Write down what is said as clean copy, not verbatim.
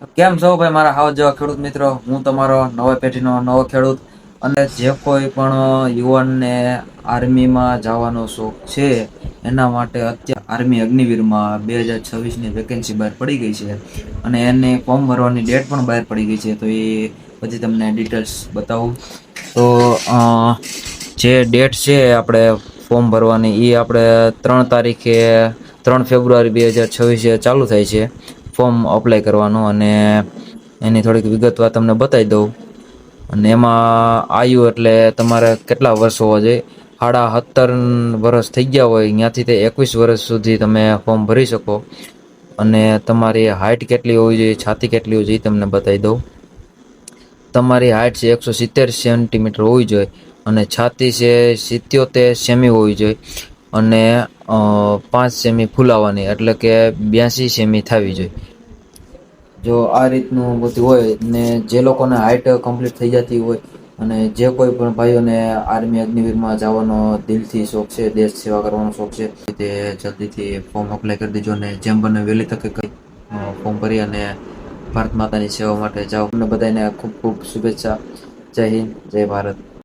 કેમ છો ભાઈ મારા હાવ જેવા ખેડૂત મિત્રો? હું તમારો નવા પેઢીનો નવો ખેડૂત. અને જે કોઈ પણ યુવાનને આર્મીમાં જવાનો શોખ છે એના માટે અત્યારે આર્મી અગ્નિવીરમાં 2026ની વેકેન્સી બહાર પડી ગઈ છે અને એને ફોર્મ ભરવાની ડેટ પણ બહાર પડી ગઈ છે. તો એ બધી તમને ડિટેલ્સ બતાવું તો જે ડેટ છે આપણે ફોર્મ ભરવાની એ આપણે 3 તારીખે 3 ફેબ્રુઆરી 2026 ચાલુ થાય છે ફોર્મ અપ્લાય કરવાનું. અને એની થોડીક વિગતવાર તમને બતાવી દઉં. અને એમાં આયુ એટલે તમારે કેટલા વર્ષ હોવા જોઈએ. 17.5 વર્ષ થઈ ગયા હોય ત્યાંથી તે 21 વર્ષ સુધી તમે ફોર્મ ભરી શકો. અને તમારી હાઇટ કેટલી હોવી જોઈએ, છાતી કેટલી હોવી જોઈએ તમને બતાવી દઉં. તમારી હાઇટ છે 170 સેન્ટીમીટર હોવી જોઈએ અને છાતી છે 77 સેમી હોવી જોઈએ અને 5 સેમી ફૂલાવાની એટલે કે 82 સેમી થવી જોઈએ. જો આ રીતનું બધું હોય ને જે લોકોને હાઇટ કમ્પ્લીટ થઈ જતી હોય અને જે કોઈ પણ ભાઈઓને આર્મી અગ્નિવીરમાં જવાનો દિલથી શોખ છે, દેશ સેવા કરવાનો શોખ છે, તે જલ્દીથી ફોર્મ અપ્લાય કરી દેજો અને જેમ બને વહેલી તકે ફોર્મ ભરી અને ભારત માતાની સેવા માટે જાઓ. તમને બધાને ખૂબ ખૂબ શુભેચ્છા. જય હિન્દ, જય ભારત.